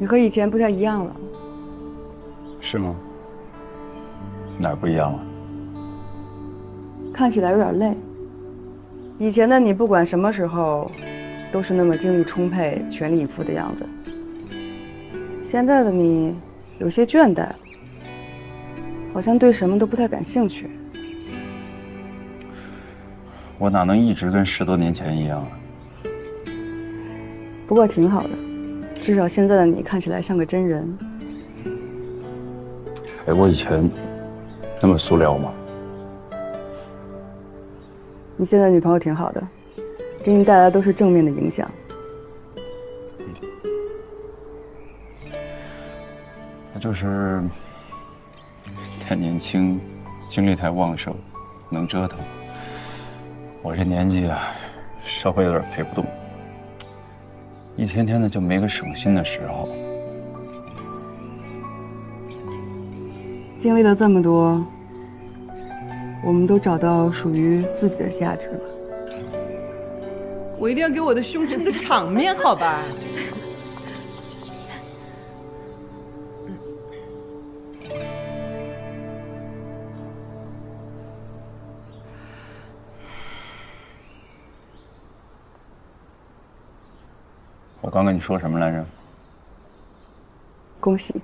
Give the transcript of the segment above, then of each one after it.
你和以前不太一样了。是吗？哪儿不一样了？看起来有点累。以前的你不管什么时候，都是那么精力充沛、全力以赴的样子。现在的你有些倦怠，好像对什么都不太感兴趣。我哪能一直跟10多年前一样啊？不过挺好的，至少现在的你看起来像个真人。哎，我以前那么塑料吗？你现在女朋友挺好的，给你带来都是正面的影响。那就是太年轻，精力太旺盛，能折腾。我这年纪啊，稍微有点陪不动，一天天的就没个省心的时候。经历了这么多，我们都找到属于自己的价值了。我一定要给我的兄撑个场面，好吧？我刚跟你说什么来着？恭喜。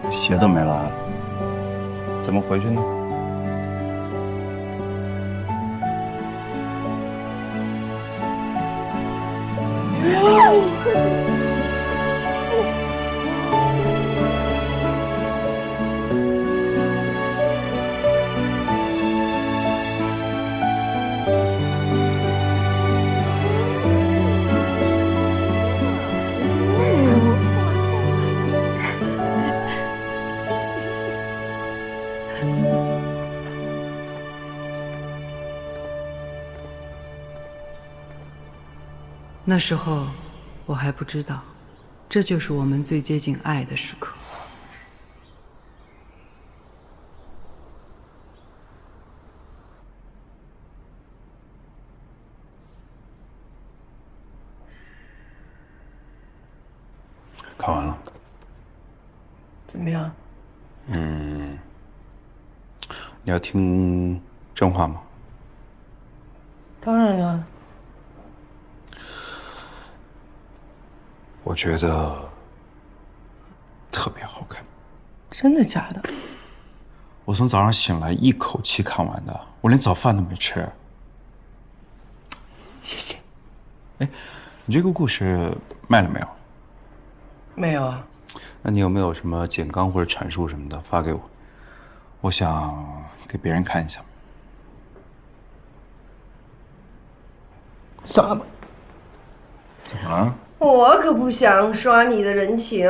鞋都没拉，怎么回去呢？那时候我还不知道，这就是我们最接近爱的时刻。看完了。怎么样？你要听真话吗？当然了。我觉得特别好看。真的假的？我从早上醒来一口气看完的，我连早饭都没吃。谢谢。哎，你这个故事卖了没有？没有啊。那你有没有什么简纲或者阐述什么的发给我？我想给别人看一下。算了吧。怎么了？我可不想刷你的人情。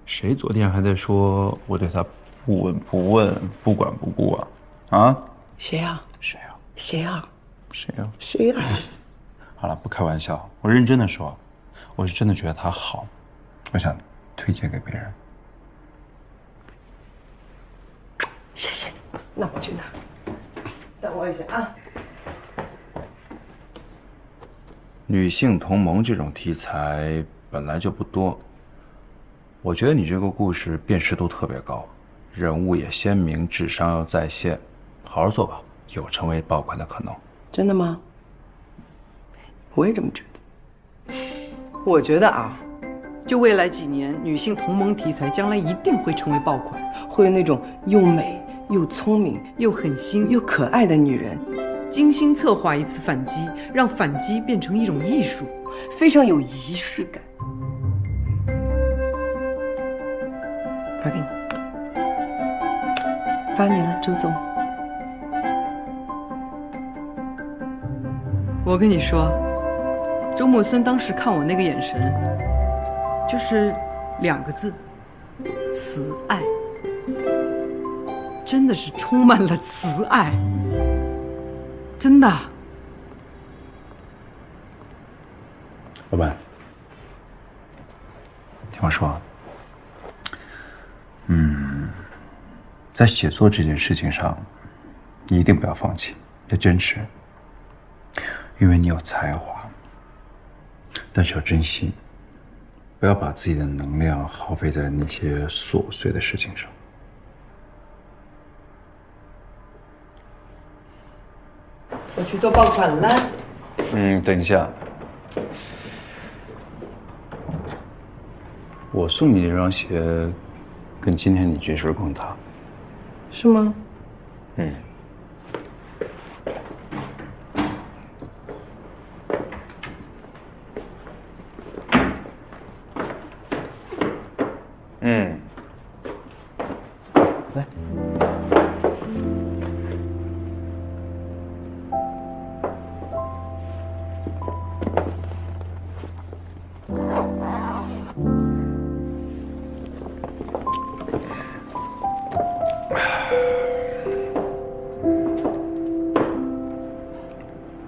谁昨天还在说我对他不闻不问、不管不顾啊？啊？谁呀？谁啊？谁呀？谁啊？谁呀？好了，不开玩笑，我认真的说，我是真的觉得他好，我想推荐给别人。谢谢。那我去拿。等我一下啊。女性同盟这种题材本来就不多，我觉得你这个故事辨识度特别高，人物也鲜明，智商要在线，好好做吧，有成为爆款的可能。真的吗？我也这么觉得。我觉得啊，就未来几年，女性同盟题材将来一定会成为爆款，会有那种又美又聪明又狠心又可爱的女人，精心策划一次反击，让反击变成一种艺术，非常有仪式感。发给你。发你了，周总。我跟你说，周木孙当时看我那个眼神，就是2个字：慈爱。真的是充满了慈爱，真的。老板，听我说，在写作这件事情上，你一定不要放弃，要坚持，因为你有才华，但是要珍惜，不要把自己的能量耗费在那些琐碎的事情上。我去做爆款了。等一下，我送你这双鞋，跟今天你这身更搭。是吗？来。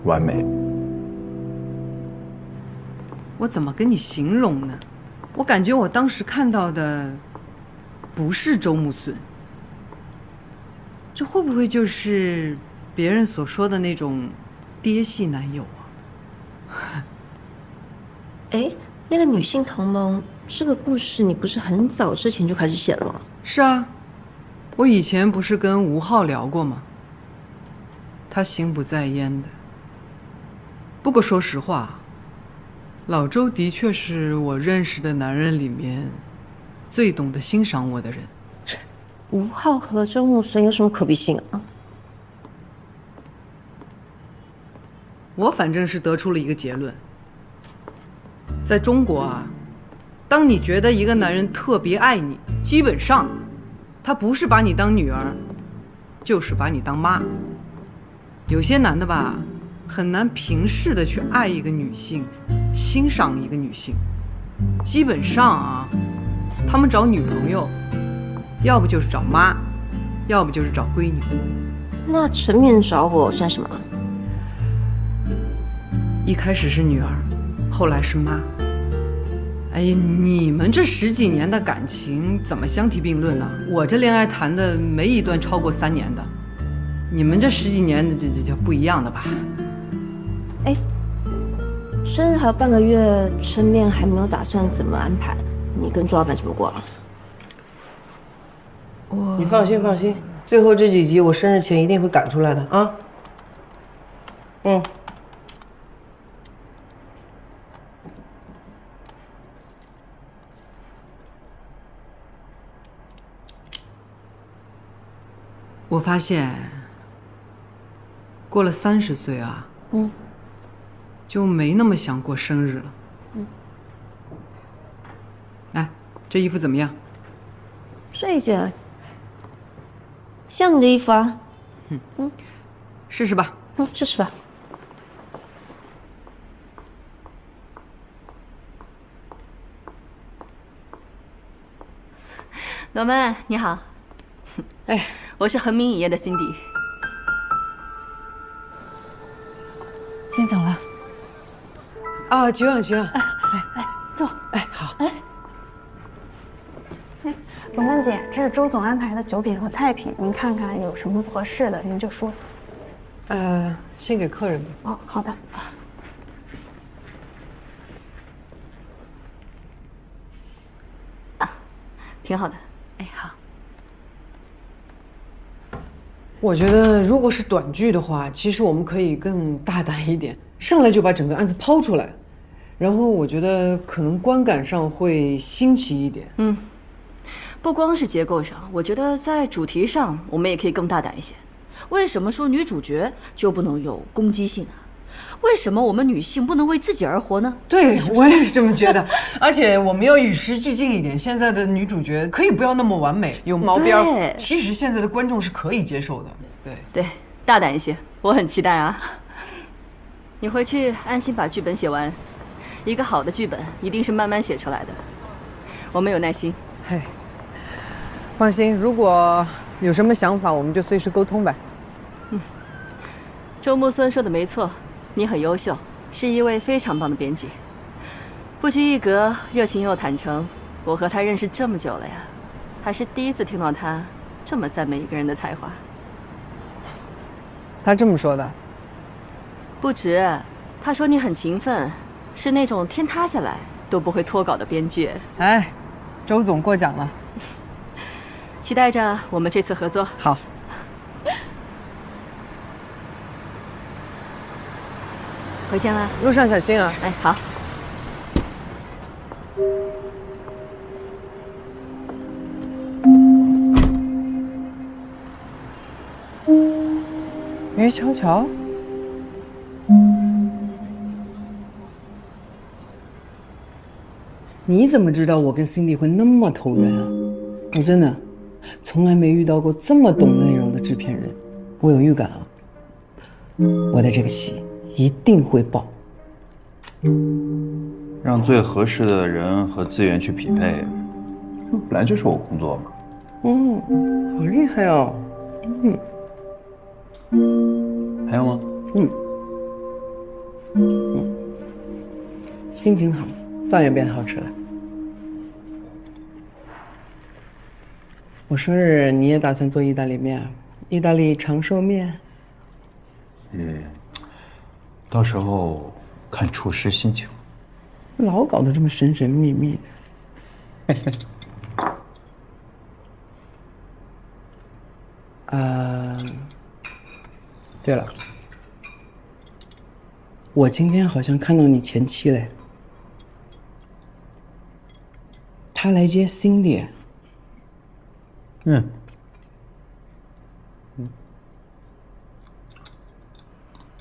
完美。我怎么跟你形容呢？我感觉我当时看到的不是周木孙，这会不会就是别人所说的那种爹系男友啊？哎，那个女性同盟这个故事，你不是很早之前就开始写了吗？是啊，我以前不是跟吴昊聊过吗？他心不在焉的。不过说实话，老周的确是我认识的男人里面最懂得欣赏我的人。吴昊和周木孙有什么可比性啊？我反正是得出了一个结论，在中国啊，当你觉得一个男人特别爱你，基本上他不是把你当女儿，就是把你当妈。有些男的吧，很难平视的去爱一个女性，欣赏一个女性。基本上啊，他们找女朋友，要不就是找妈，要不就是找闺女。那陈面找我算什么？一开始是女儿，后来是妈。哎呀，你们这10几年的感情怎么相提并论呢？我这恋爱谈的没一段超过3年的，你们这10几年的这不一样的吧？哎，生日还有半个月，陈面还没有打算怎么安排，你跟周老板怎么过啊？你放心放心，最后这几集我生日前一定会赶出来的啊。我发现，过了30岁啊，就没那么想过生日了。哎，这衣服怎么样？这件像你的衣服啊。试试吧。试试吧。老曼你好，哎，我是恒明影业的辛迪。先走了。啊，行啊行啊，坐。哎好。龙曼姐，这是周总安排的酒品和菜品，您看看有什么不合适的，您就说。先给客人吧。哦，好的。挺好的。哎，好。我觉得如果是短剧的话，其实我们可以更大胆一点，上来就把整个案子抛出来，然后我觉得可能观感上会新奇一点。不光是结构上，我觉得在主题上我们也可以更大胆一些。为什么说女主角就不能有攻击性啊？为什么我们女性不能为自己而活呢？对，我也是这么觉得。而且我们要与时俱进一点，现在的女主角可以不要那么完美，有毛边儿。其实现在的观众是可以接受的。对，大胆一些，我很期待啊。你回去安心把剧本写完，一个好的剧本一定是慢慢写出来的。我们有耐心。嘿，放心，如果有什么想法，我们就随时沟通呗。周木村说的没错，你很优秀，是一位非常棒的编辑。不拘一格，热情又坦诚。我和他认识这么久了呀，还是第一次听到他这么赞美一个人的才华。他这么说的？不止，他说你很勤奋，是那种天塌下来都不会脱稿的编剧。哎，周总过奖了。期待着我们这次合作。好。回见啦，路上小心啊！哎，好。于巧巧，你怎么知道我跟 Cindy 会那么投缘啊？我真的从来没遇到过这么懂内容的制片人。我有预感啊，我的这个戏一定会爆。让最合适的人和资源去匹配，本来就是我工作嘛。好厉害哦。还有吗？心情好，饭也变好吃了。我生日你也打算做意大利面啊？意大利长寿面？到时候看厨师心情。老搞得这么神神秘秘的。对了，我今天好像看到你前妻嘞，她来接 Cindy。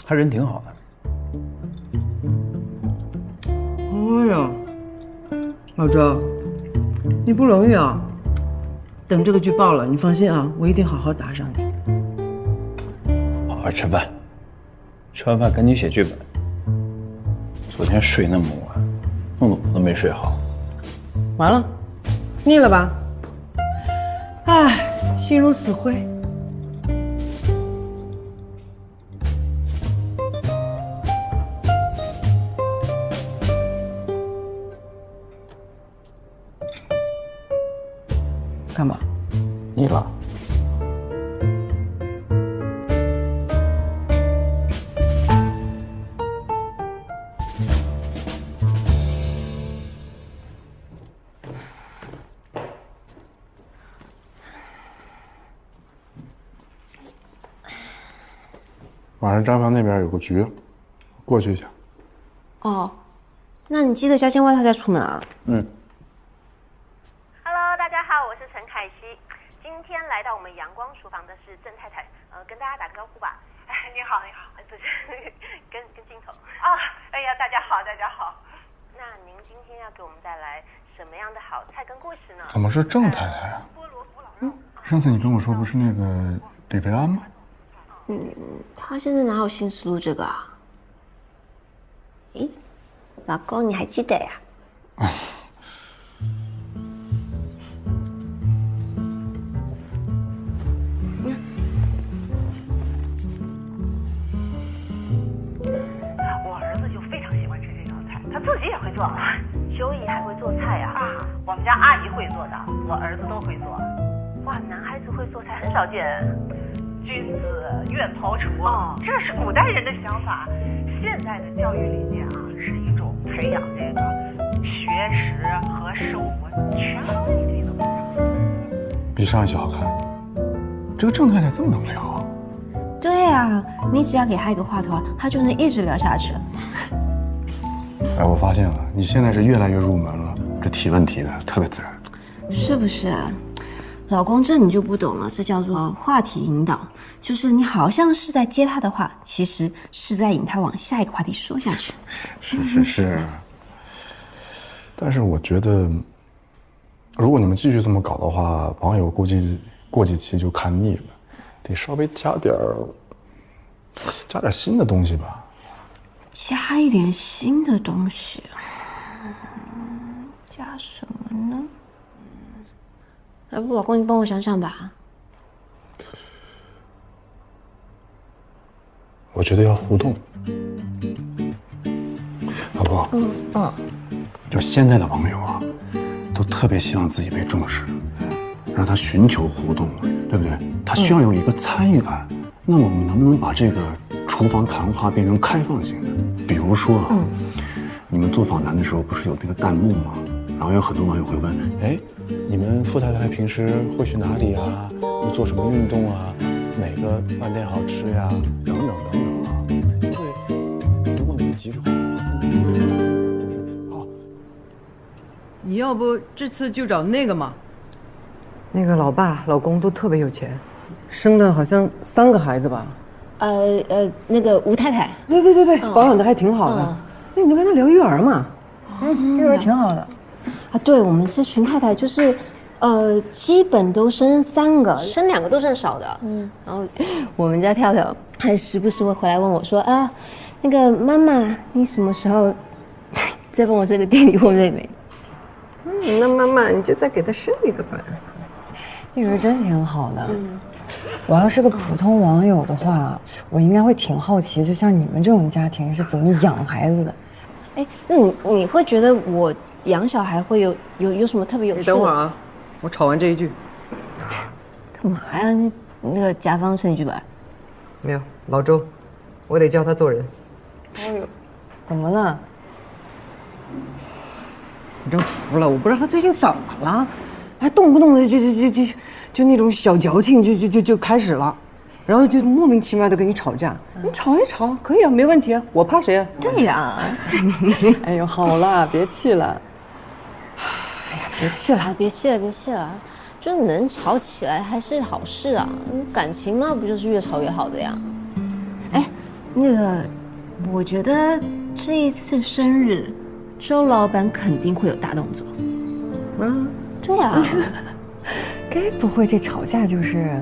他人挺好的。哎呀，老周，你不容易啊！等这个剧爆了，你放心啊，我一定好好打赏你。好好吃饭，吃完饭赶紧写剧本。昨天睡那么晚，弄得我都没睡好。完了，腻了吧？唉，心如死灰。干嘛？腻了。晚上张房那边有个局，过去一下。哦，那你记得加件外套再出门啊。Hello， 大家好，我是陈凯西。今天来到我们阳光厨房的是郑太太，跟大家打个招呼吧。你好，不是，跟镜头。哎呀，大家好，大家好。那您今天要给我们带来什么样的好菜跟故事呢？怎么是郑太太啊？上次你跟我说不是那个李维安吗？他现在哪有心思录这个啊？咦，老公你还记得呀？我儿子就非常喜欢吃这道菜，他自己也会做。修姨还会做菜呀？我们家阿姨会做的，我儿子都会做。哇，男孩子会做菜很少见。君子远庖厨，这是古代人的想法。现代的教育理念啊，是一种培养这个学识和生活全方位技能。比上一期好看。这个郑太太这么能聊啊？对啊，你只要给他一个话头，他就能一直聊下去。哎，我发现了，你现在是越来越入门了，这提问题的特别自然。是不是？老公，这你就不懂了，这叫做话题引导，就是你好像是在接他的话，其实是在引他往下一个话题说下去。是。但是我觉得，如果你们继续这么搞的话，网友估计过几期就看腻了，得稍微加点新的东西吧。加一点新的东西，加什么呢？要不老公你帮我想想吧。我觉得要互动，老婆。就现在的网友啊，都特别希望自己被重视，让他寻求互动，对不对？他需要有一个参与感。那么我们能不能把这个厨房谈话变成开放性的？比如说啊，你们做访谈的时候不是有那个弹幕吗？然后有很多网友会问，哎，你们傅太太平时会去哪里啊？你做什么运动啊？哪个饭店好吃呀？等等等等啊，就会，如果你们及时回答，他们就是哦，你要不这次就找那个嘛？那个老爸老公都特别有钱，生了好像3个孩子吧？那个吴太太，对，保养的还挺好的。那你就跟他聊育儿嘛。育儿挺好的。啊，对，我们是群太太，就是，基本都生3个，生2个都算少的。然后我们家跳跳还时不时会回来问我说，啊，那个妈妈，你什么时候再帮我生个弟弟或妹妹？那妈妈你就再给他生一个吧。育儿真挺好的。我要是个普通网友的话，我应该会挺好奇，就像你们这种家庭是怎么养孩子的。哎，那你会觉得我养小孩会有什么特别有趣的？你等会儿啊，我吵完这一句。干嘛呀？那个甲方成语剧本。没有，老周，我得教他做人。哎呦，怎么了？我真服了，我不知道他最近怎么了，还动不动的就那种小矫情，就开始了，然后就莫名其妙的跟你吵架。你吵一吵可以啊，没问题啊，我怕谁啊？对呀。哎呦，好了，别气了。哎呀，别气了，别气了，就能吵起来还是好事啊。感情嘛，不就是越吵越好的呀？哎，那个，我觉得这一次生日，周老板肯定会有大动作。对呀。该不会这吵架就是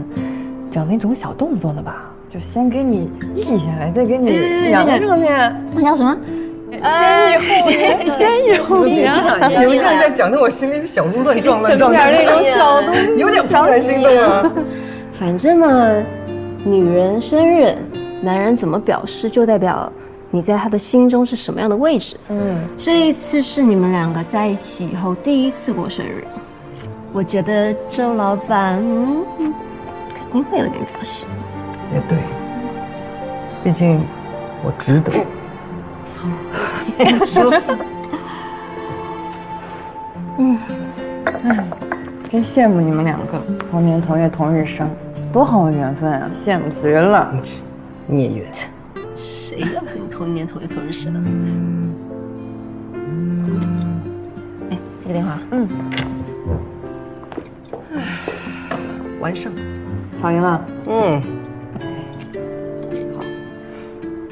整那种小动作的吧？就先给你立下来，再给你扬上面。那叫什么？先抑后扬。你们这样在讲的，我心里小鹿乱撞，整点那种小东西，有点怦然心动啊。反正嘛，女人生日，男人怎么表示，就代表你在他的心中是什么样的位置。这一次是你们2个在一起以后第1次过生日。我觉得周老板肯定会有点表现。也对，毕竟我值得。舒服。真羡慕你们2个同年同月同日生，多好的缘分啊！羡慕死人了。孽缘。谁要跟你同年同月同日生？哎，这个电话。完胜，吵赢了。好。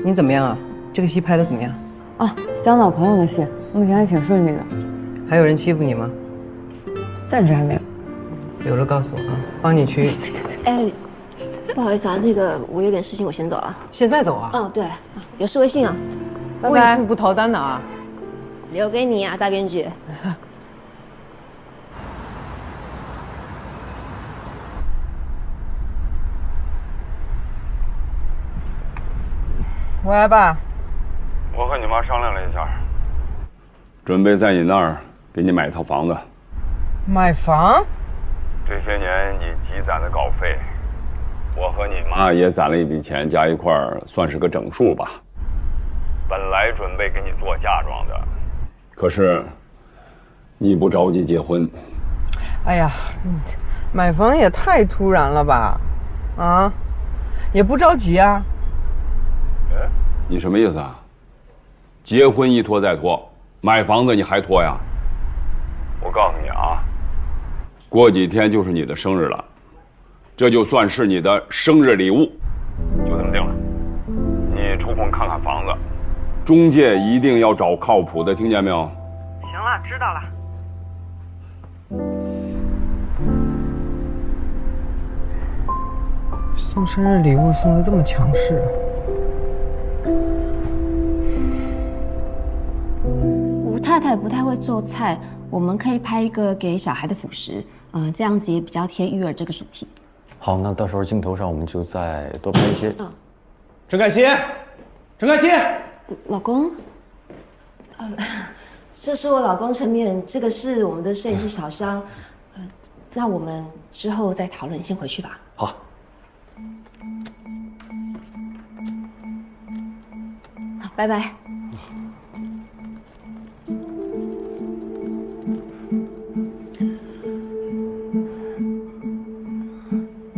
你怎么样啊？这个戏拍的怎么样？啊，交到朋友的戏，目前还挺顺利的。还有人欺负你吗？暂时还没有。有了告诉我啊，帮你去。哎，不好意思啊，那个我有点事情，我先走了。现在走啊？对，有事微信啊。贵妇不逃单的啊。留给你啊，大编剧。喂，爸。我和你妈商量了一下，准备在你那儿给你买一套房子。买房？这些年你积攒的稿费，我和你妈也攒了一笔钱，加一块儿算是个整数吧。本来准备给你做嫁妆的，可是你不着急结婚。哎呀，买房也太突然了吧？啊，也不着急啊。哎，你什么意思啊？结婚一拖再拖，买房子你还拖呀？我告诉你啊，过几天就是你的生日了，这就算是你的生日礼物，就这么定了。你抽空看看房子，中介一定要找靠谱的，听见没有？行了，知道了。送生日礼物送的这么强势。吴太太不太会做菜，我们可以拍一个给小孩的辅食，这样子也比较贴育儿这个主题。好，那到时候镜头上我们就再多拍一些。陈凯希，陈凯希，老公，这是我老公陈冕，这个是我们的摄影师小张，那我们之后再讨论，先回去吧。好。好，拜拜。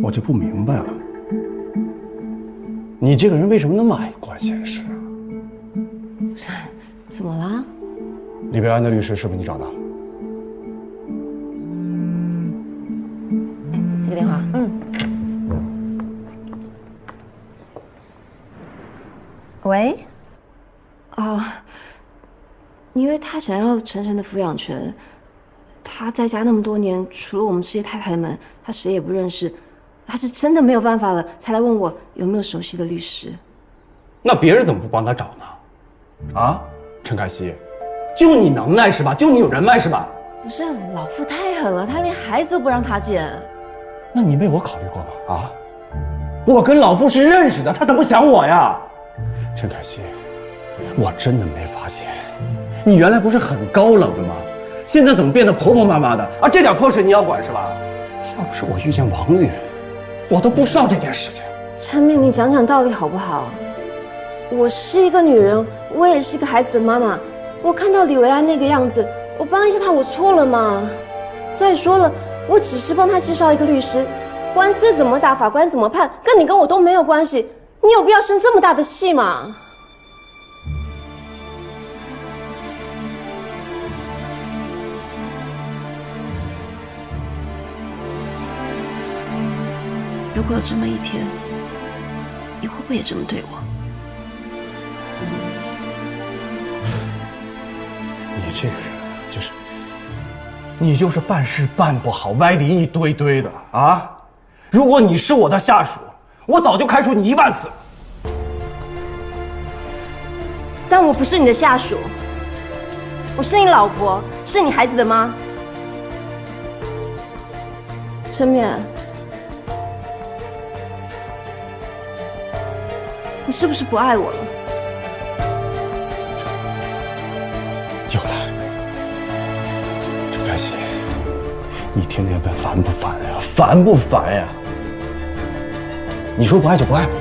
我就不明白了，你这个人为什么那么爱管闲事啊？怎么啦？李维安的律师是不是你找的？这个电话，喂，因为他想要陈晨的抚养权，他在家那么多年，除了我们这些太太们，他谁也不认识。他是真的没有办法了，才来问我有没有熟悉的律师。那别人怎么不帮他找呢？啊，陈凯希，就你能耐是吧？就你有人脉是吧？不是，老傅太狠了，他连孩子都不让他见。那你为我考虑过吗？啊，我跟老傅是认识的，他怎么想我呀？陈凯希，我真的没发现，你原来不是很高冷的吗？现在怎么变得婆婆妈妈的啊？这点破事你要管是吧？要不是我遇见王律，我都不知道这件事情。陈冕，你讲讲道理好不好？我是一个女人，我也是一个孩子的妈妈。我看到李维安那个样子，我帮一下他，我错了吗？再说了，我只是帮他介绍一个律师，官司怎么打，法官怎么判，跟你跟我都没有关系。你有必要生这么大的气吗？如果有这么一天，你会不会也这么对我？你这个人你就是办事办不好，歪理一堆堆的啊！如果你是我的下属，我早就开除你10000次。但我不是你的下属，我是你老婆，是你孩子的妈。陈冕，你是不是不爱我了？又来，陈凯希，你天天问烦不烦呀？烦不烦呀？你说不爱就不爱吧。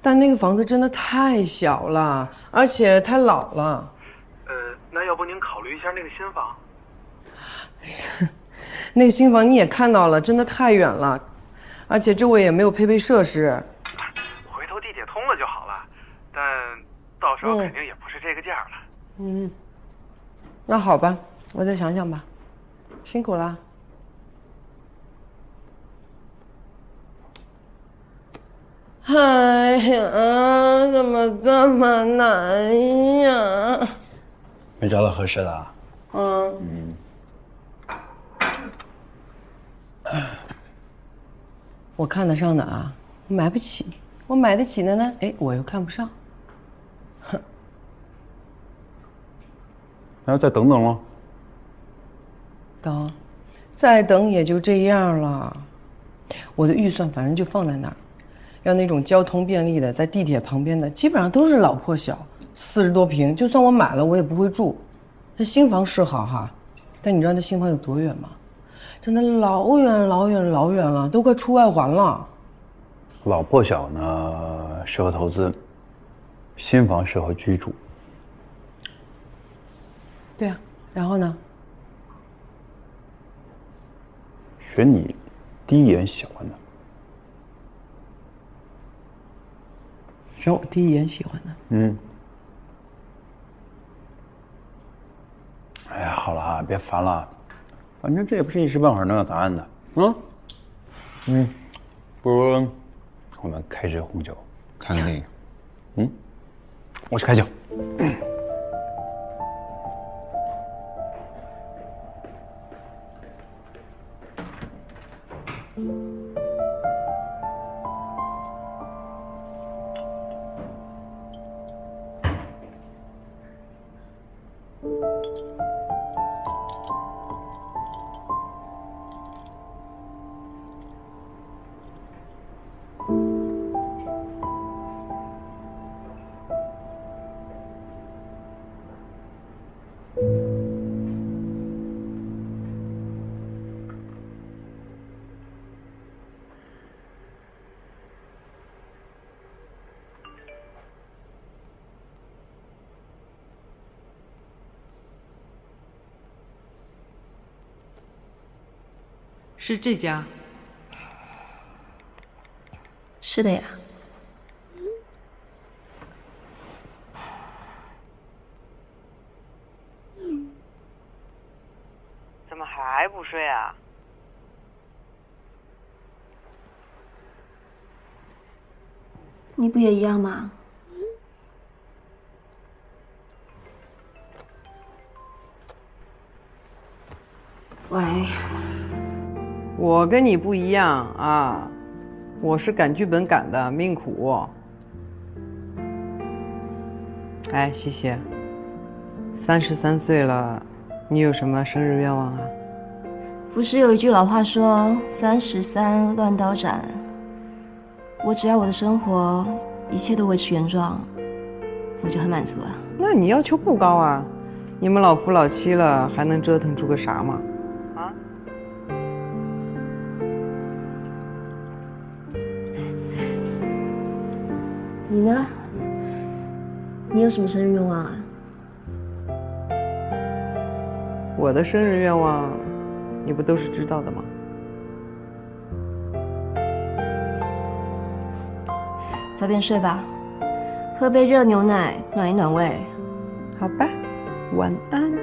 但那个房子真的太小了，而且太老了。那要不您考虑一下那个新房？是，那个新房你也看到了，真的太远了，而且周围也没有配备设施。回头地铁通了就好了，但到时候肯定也不是这个价了。那好吧，我再想想吧，辛苦了。哎呀，怎么这么难呀？没找到合适的啊？我看得上的啊，我买不起；我买得起的呢，哎，我又看不上。哼，那要再等等喽。再等也就这样了。我的预算反正就放在那儿。要那种交通便利的，在地铁旁边的，基本上都是老破小，40多平，就算我买了，我也不会住。那新房是好哈，但你知道那新房有多远吗？真的老远老远老远了，都快出外环了。老破小呢适合投资，新房适合居住。对啊，然后呢？选你第一眼喜欢的。选我第一眼喜欢的。嗯。哎呀，好了啊，别烦了，反正这也不是一时半会儿能有答案的。不如我们开支红酒，看个电影。我去开酒。是这家？是的呀。怎么还不睡啊？你不也一样吗？喂。我跟你不一样啊，我是赶剧本赶的，命苦。哎，西西，33岁了，你有什么生日愿望啊？不是有一句老话说“33乱刀斩”，我只要我的生活一切都维持原状，我就很满足了。那你要求不高啊，你们老夫老妻了，还能折腾出个啥嘛？你呢？你有什么生日愿望啊？我的生日愿望，你不都是知道的吗？早点睡吧，喝杯热牛奶暖一暖胃。好吧，晚安。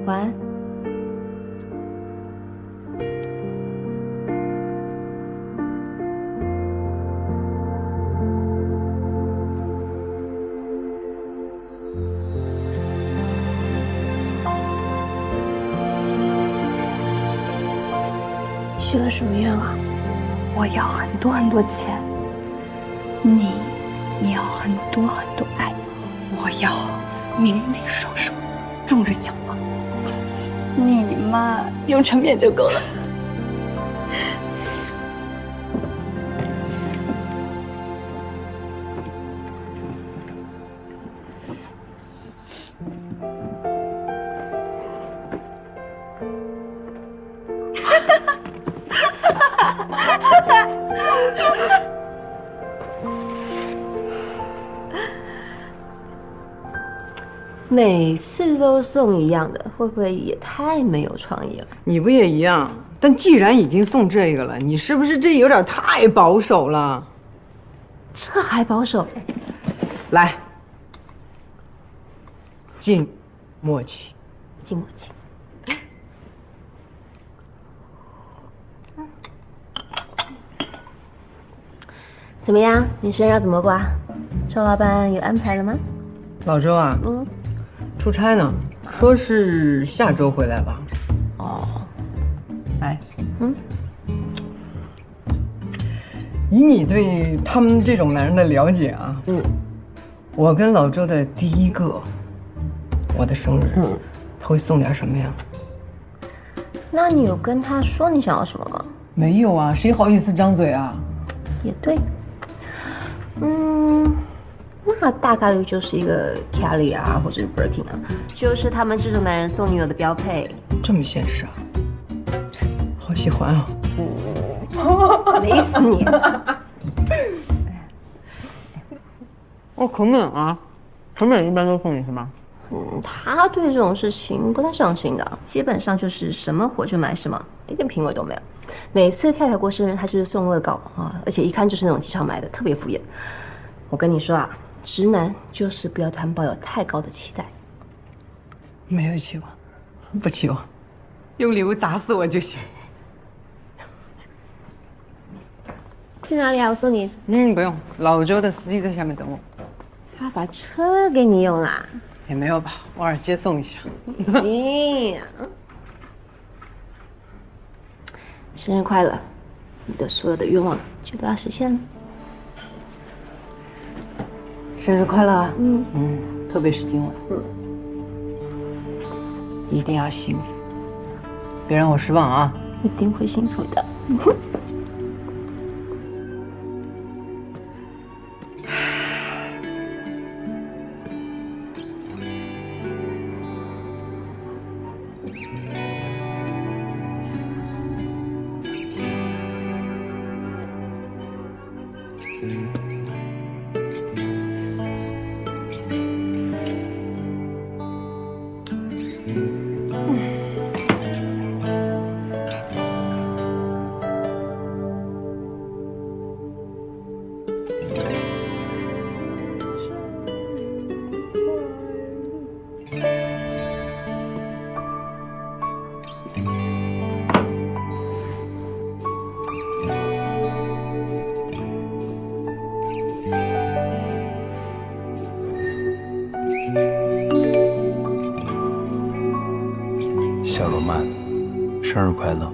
晚安。许了什么愿望？我要很多很多钱。你要很多很多爱。我要名利双收，众人仰望。你嘛，用成面就够了。每次都送一样的，会不会也太没有创意了？你不也一样？但既然已经送这个了，你是不是这有点太保守了？这还保守？来，敬默契，敬默契。怎么样？你生日要怎么过？周老板有安排了吗？老周啊，出差呢，说是下周回来吧。哦，哎，以你对他们这种男人的了解啊，我跟老周的第一个，我的生日，他会送点什么呀？那你有跟他说你想要什么吗？没有啊，谁好意思张嘴啊？也对，那大概率就是一个 Kelly 啊，或者是 Birkin 啊，就是他们这种男人送女友的标配。这么现实啊？好喜欢啊！美死你！哦，可美啊！可美一般都送你什么？他对这种事情不太上心的，基本上就是什么火就买什么，一点品味都没有。每次太太过生日，他就是送乐高啊，而且一看就是那种机场买的，特别敷衍。我跟你说啊，直男就是不要对他们抱有太高的期待。没有期望，不期望，用礼物砸死我就行。去哪里啊？我送你。不用，老周的司机在下面等我。他把车给你用啦？也没有吧，偶尔接送一下。生日快乐！你的所有的愿望就都要实现了。生日快乐啊！特别是今晚，一定要幸福，别让我失望啊！一定会幸福的。小罗曼，生日快乐！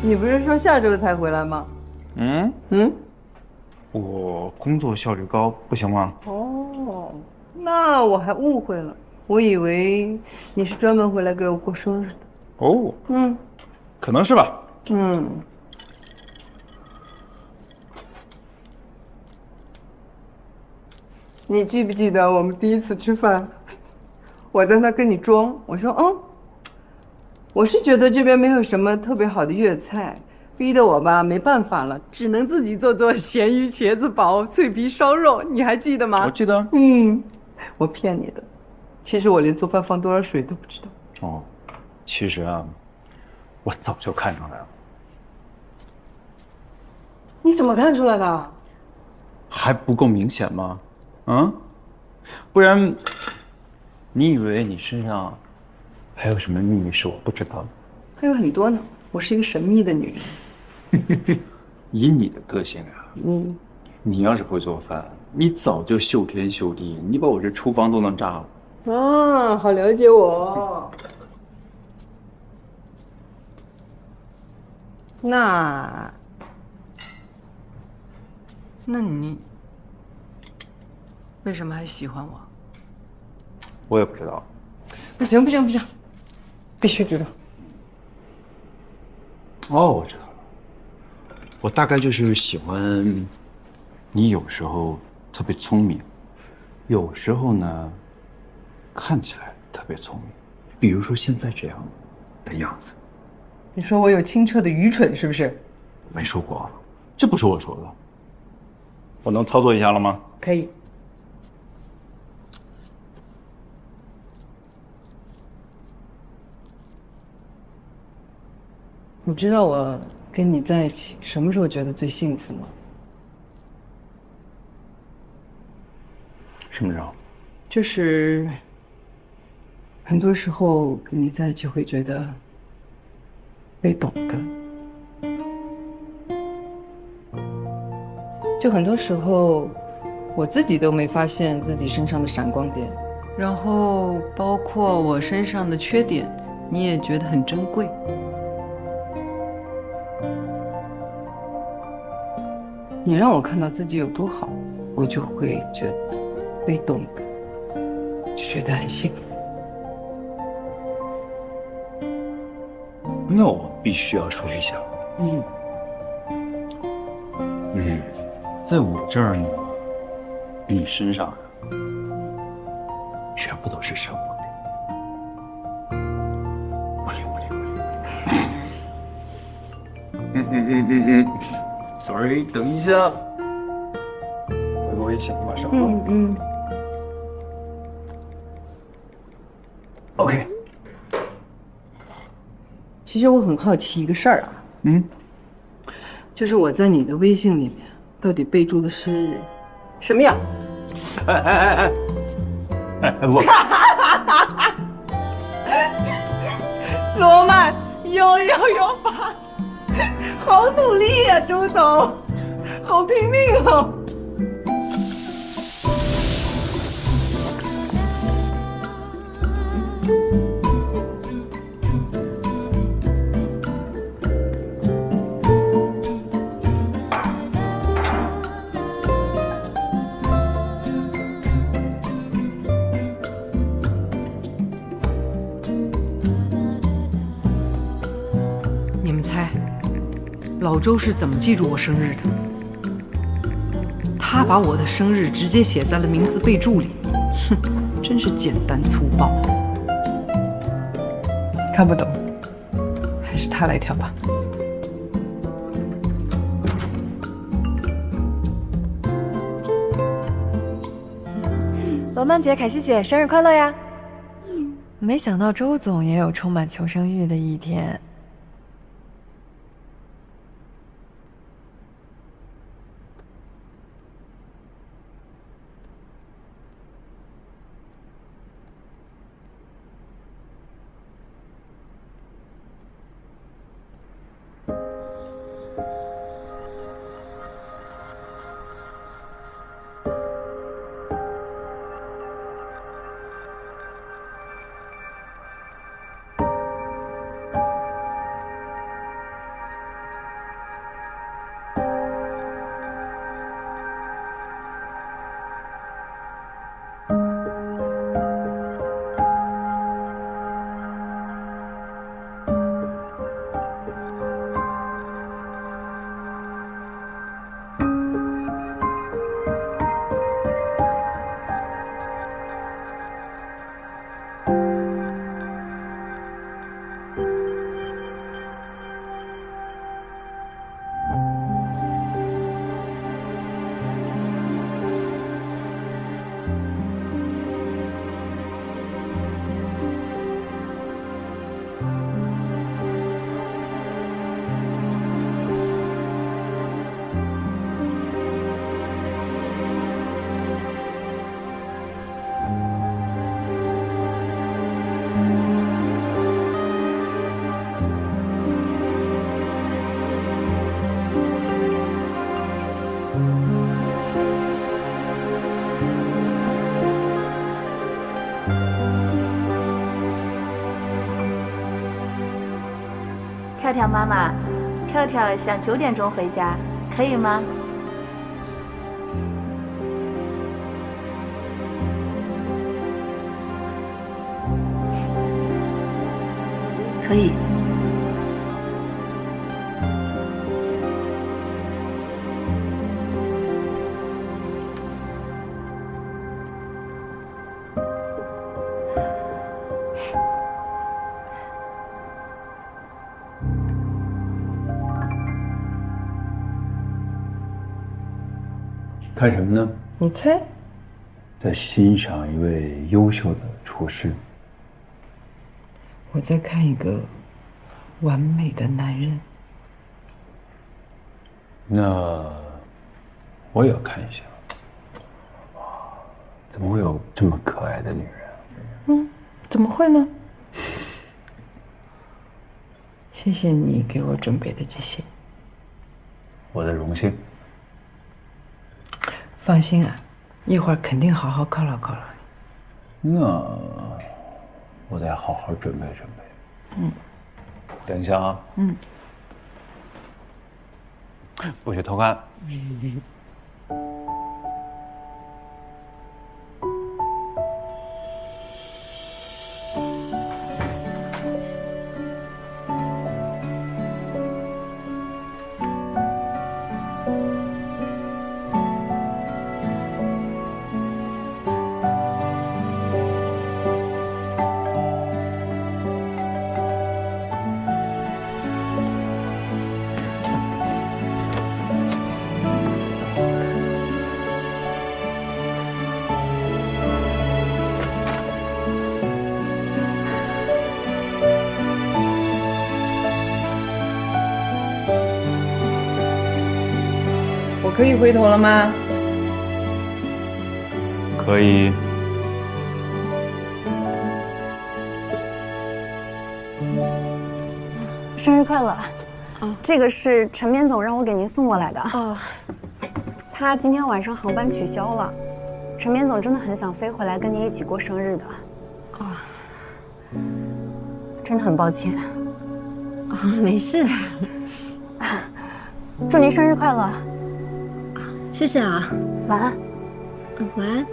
你不是说下周才回来吗？我工作效率高，不行吗？哦，那我还误会了，我以为你是专门回来给我过生日的。哦，可能是吧。你记不记得我们第一次吃饭，我在那跟你装，我说我是觉得这边没有什么特别好的粤菜，逼得我吧没办法了，只能自己做咸鱼茄子煲、脆皮烧肉，你还记得吗？我记得。我骗你的，其实我连做饭放多少水都不知道。哦，其实啊，我早就看出来了。你怎么看出来的？还不够明显吗？不然，你以为你身上还有什么秘密是我不知道的？还有很多呢，我是一个神秘的女人。以你的个性啊，你要是会做饭，你早就秀天秀地，你把我这厨房都能炸了。啊，好了解我。那你为什么还喜欢我？我也不知道。不行，必须知道。哦，我知道了。我大概就是喜欢你，有时候特别聪明，有时候呢看起来特别聪明，比如说现在这样的样子。你说我有清澈的愚蠢是不是？没说过，这不是我说的。我能操作一下了吗？可以。你知道我跟你在一起什么时候觉得最幸福吗？什么时候？就是很多时候跟你在一起会觉得被懂得。就很多时候，我自己都没发现自己身上的闪光点，然后包括我身上的缺点，你也觉得很珍贵。你让我看到自己有多好，我就会觉得被懂得，就觉得很幸福。那我必须要说一下，在我这儿呢，你身上全部都是闪光点。Sorry， 等一下，回个微信，马上。OK。其实我很好奇一个事儿啊，就是我在你的微信里面到底备注的是什么呀？我罗曼118，好努力呀，周董，好拼命哦。你们猜，老周是怎么记住我生日的？他把我的生日直接写在了名字备注里，哼，真是简单粗暴。看不懂，还是他来挑吧。罗曼姐、凯西姐，生日快乐呀！没想到周总也有充满求生欲的一天。跳跳妈妈，跳跳想9点钟回家，可以吗？可以。看什么呢？你猜。在欣赏一位优秀的厨师。我在看一个完美的男人。那我也要看一下。怎么会有这么可爱的女人？怎么会呢？谢谢你给我准备的这些。我的荣幸。放心啊，一会儿肯定好好犒劳犒劳你。那我得好好准备准备。等一下啊。不许偷看。我可以回头了吗？可以。生日快乐！这个是陈边总让我给您送过来的。他今天晚上航班取消了，陈边总真的很想飞回来跟您一起过生日的。真的很抱歉。没事。祝您生日快乐！谢谢啊，晚安。晚安。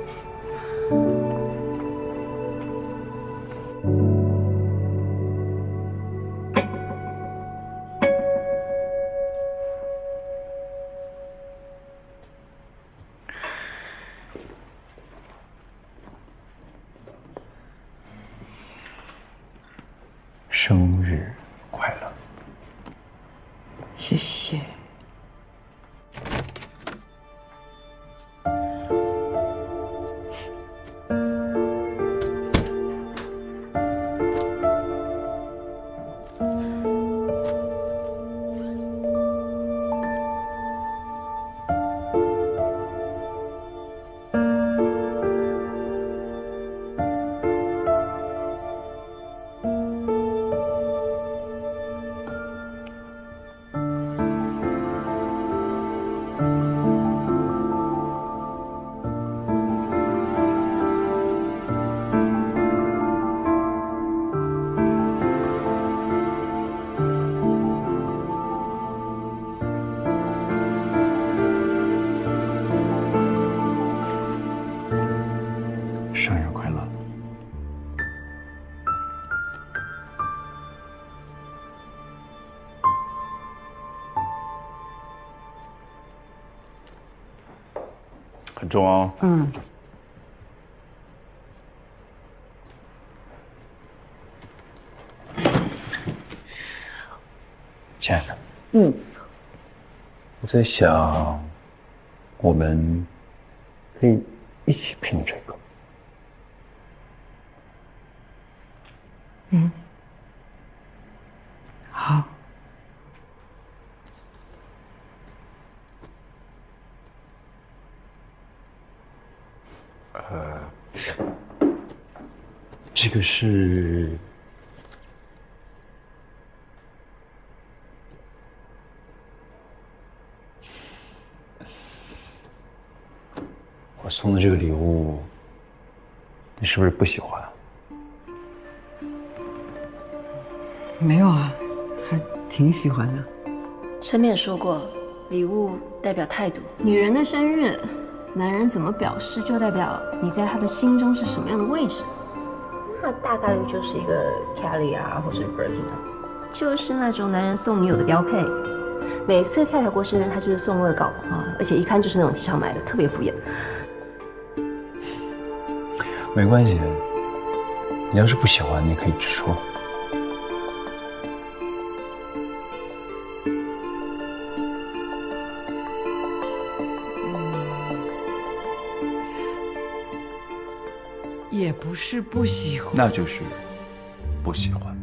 生日快乐！谢谢。生日快乐！很重哦。亲爱的。我在想，我们可以一起拼这个。好。这个是我送的这个礼物，你是不是不喜欢？没有啊，还挺喜欢的。陈面说过，礼物代表态度。女人的生日，男人怎么表示，就代表你在他的心中是什么样的位置。那大概率就是一个 Kelly 啊，或者 Birkin 啊，就是那种男人送女友的标配。每次跳跳过生日，他就是送乐高啊，而且一看就是那种机场买的，特别敷衍。没关系，你要是不喜欢，你可以直说。也不是不喜欢，那就是不喜欢。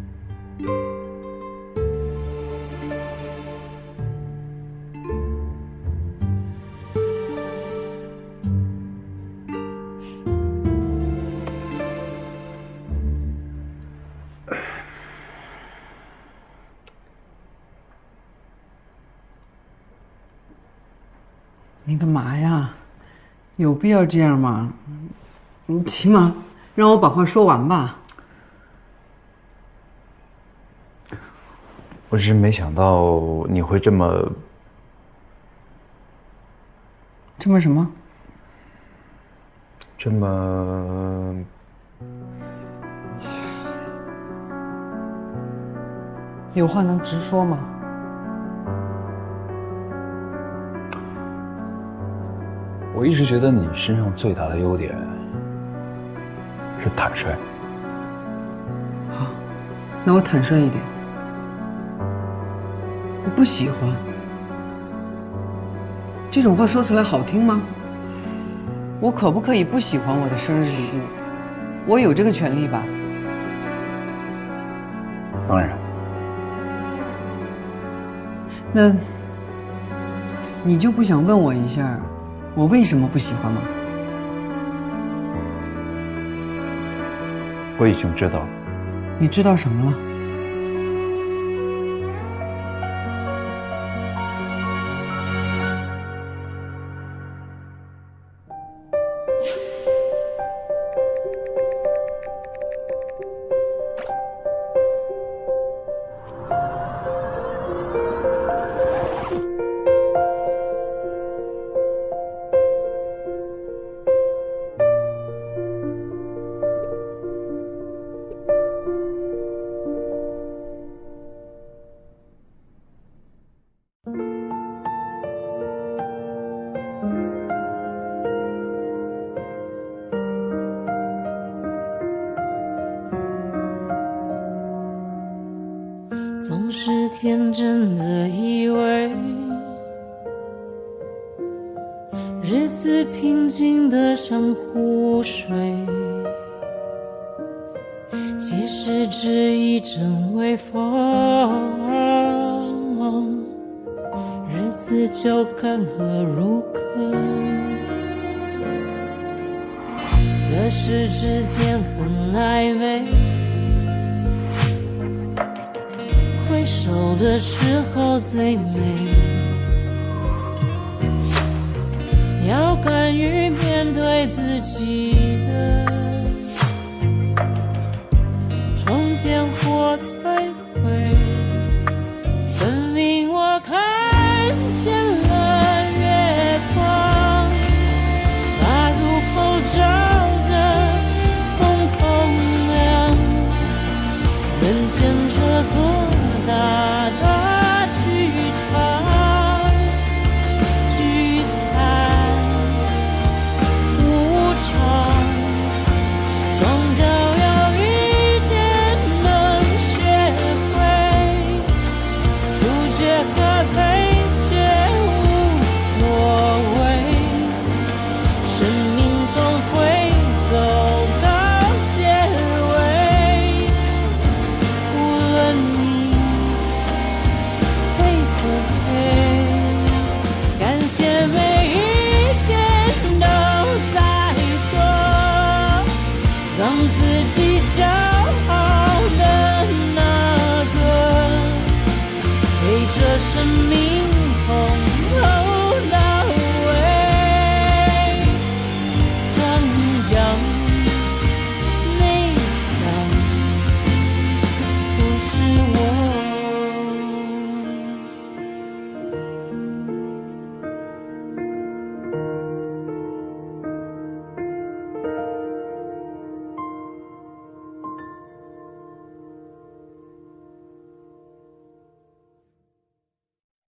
你干嘛呀？有必要这样吗？你起码让我把话说完吧。我只是没想到你会这么什么？这么……有话能直说吗？我一直觉得你身上最大的优点是坦率。好，那我坦率一点。我不喜欢。这种话说出来好听吗？我可不可以不喜欢我的生日礼物？我有这个权利吧？当然。那你就不想问我一下，我为什么不喜欢吗？我已经知道了。你知道什么了？总是天真的以为日子平静的像湖水，其实只一阵微风，日子就干涸如坑。得失之间很暧昧，挥手的时候最美，要敢于面对自己的重建或摧毁。分明我看见了月光，把入口照得红透亮，人间这座大的剧场，聚散无常，终究有一天能学会主角和配角无所谓，生命终会走到结尾，无论你配不配，感谢每一天都在做让自己骄傲的那个，陪着生命